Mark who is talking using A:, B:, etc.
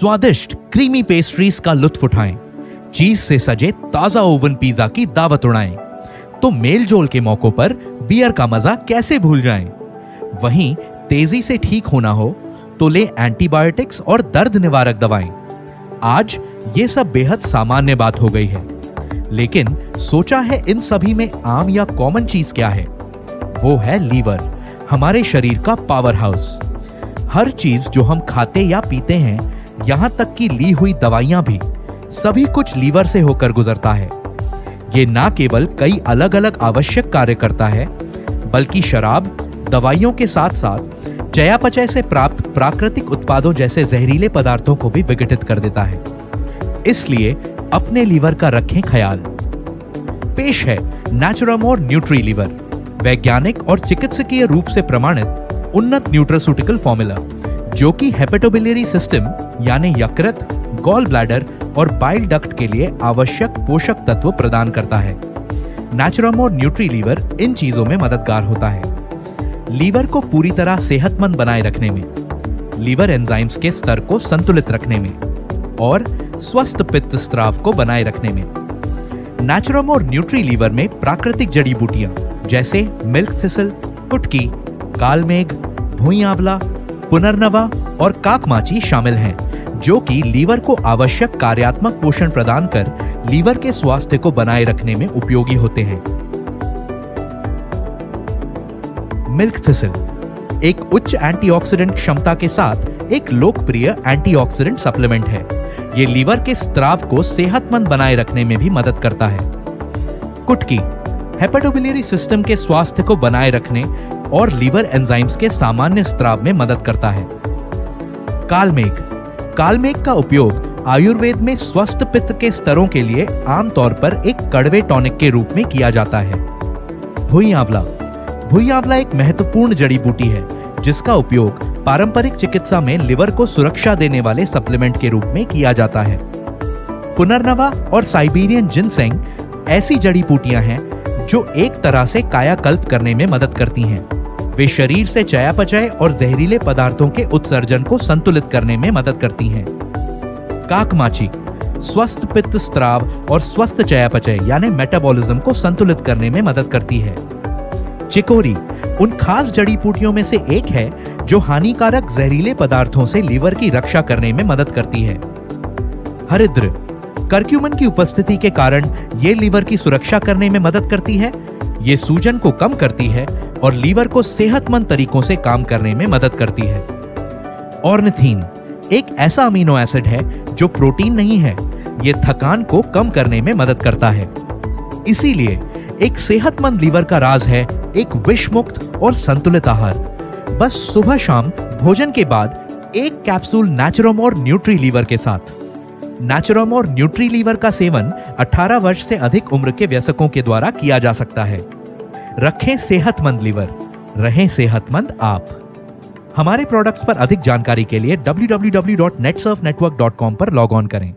A: स्वादिष्ट creamy pastries का लुत्फ उठाएं, चीज से सजे ताजा ओवन पिज्जा की दावत उड़ाएं, तो मेल जोल के मौकों पर बियर का मजा कैसे भूल जाएं। वहीं तेजी से ठीक होना हो तो लें एंटीबायोटिक्स और दर्द निवारक दवाएं। आज ये सब बेहद सामान्य बात हो गई है, लेकिन सोचा है इन सभी में आम या कॉमन चीज क्या है? वो है लीवर, हमारे शरीर का पावर हाउस। हर चीज जो हम खाते या पीते हैं, यहां तक कि ली हुई दवाइयां भी, सभी कुछ लीवर से होकर गुजरता है। ये ना केवल कई अलग अलग आवश्यक कार्य करता है, बल्कि शराब, दवाइयों के साथ साथ चयापचय से प्राप्त प्राकृतिक उत्पादों जैसे जहरीले पदार्थों को भी विघटित कर देता है। इसलिए अपने लीवर का रखें ख्याल। पेश है नेचुरामोर न्यूट्री लीवर, वैज्ञानिक और चिकित्सकीय रूप से प्रमाणित उन्नत न्यूट्रास्यूटिकल फॉर्मूला, जो कि हेपेटोबिलियरी सिस्टम यानी यकृत, गॉल ब्लैडर और बाइल डक्ट के लिए आवश्यक पोषक तत्व प्रदान करता है। नेचुरामोर न्यूट्री लीवर इन चीजों में मददगार होता है। लीवर को पूरी तरह सेहतमंद बनाए रखने में, लीवर एंजाइम्स के स्तर को संतुलित रखने में और स्वस्थ पित्त स्राव को बनाए रखने में। नेचुरामोर न्यूट्री लीवर में प्राकृतिक जड़ी बूटियां जैसे मिल्क थिसल, कुटकी, कालमेघ, भुई आंवला, पुनर्नवा और काकमाची शामिल हैं, जो कि लीवर को आवश्यक कार्यात्मक पोषण प्रदान कर लीवर के स्वास्थ्य को बनाए रखने में उपयोगी होते हैं। मिल्क थिसल एक उच्च एंटीऑक्सीडेंट क्षमता के साथ एक लोकप्रिय एंटीऑक्सीडेंट सप्लीमेंट है। ये लीवर के स्राव को सेहतमंद बनाए रखने में भी मदद करता है। कुटकी हेपेटोबिलियरी सिस्टम के स्वास्थ्य को बनाए रखने और लीवर एंजाइम्स के सामान्य स्राव में मदद करता है। कालमेघ का उपयोग आयुर्वेद में स्वस्थ पित्त के स्तरों के लिए आमतौर पर एक कड़वे टॉनिक के रूप में किया जाता है। भुई आंवला एक महत्वपूर्ण जड़ी बूटी है, जिसका उपयोग पारंपरिक चिकित्सा में लिवर को सुरक्षा देने वाले सप्लीमेंट के रूप में किया जाता है। पुनर्नवा और साइबेरियन जिनसेंग ऐसी जड़ी बूटियां हैं जो एक तरह से कायाकल्प करने में मदद करती हैं। वे शरीर से चयापचय और जहरीले पदार्थों के उत्सर्जन को संतुलित करने में मदद करती हैं। काकमाची स्वस्थ पित्त स्राव और स्वस्थ चयापचय यानी मेटाबॉलिज्म को संतुलित करने में मदद करती है। चिकोरी उन खास जड़ी बूटियों में से एक है जो हानिकारक जहरीले पदार्थों से लीवर की रक्षा करने में मदद करती है। हरिद्र करक्यूमिन की उपस्थिति के कारण ये लीवर की सुरक्षा करने में मदद करती है। ये सूजन को कम करती है और लीवर को सेहतमंद तरीकों से काम करने में मदद करती है। ऑर्निथीन एक ऐसा अमीनो एसिड है जो प्रोटीन नहीं है। ये थकान को कम करने में मदद करता है। इसीलिए एक सेहतमंद लीवर का राज है एक विष मुक्त और संतुलित आहार। बस सुबह शाम भोजन के बाद एक कैप्सूल नेचुरामोर न्यूट्री लीवर के साथ। नेचुरामोर न्यूट्री लीवर का सेवन 18 वर्ष से अधिक उम्र के वयस्कों के द्वारा किया जा सकता है। रखें सेहतमंद लीवर, रहें सेहतमंद आप। हमारे प्रोडक्ट्स पर अधिक जानकारी के लिए www.netsurfnetwork.com पर लॉग ऑन करें।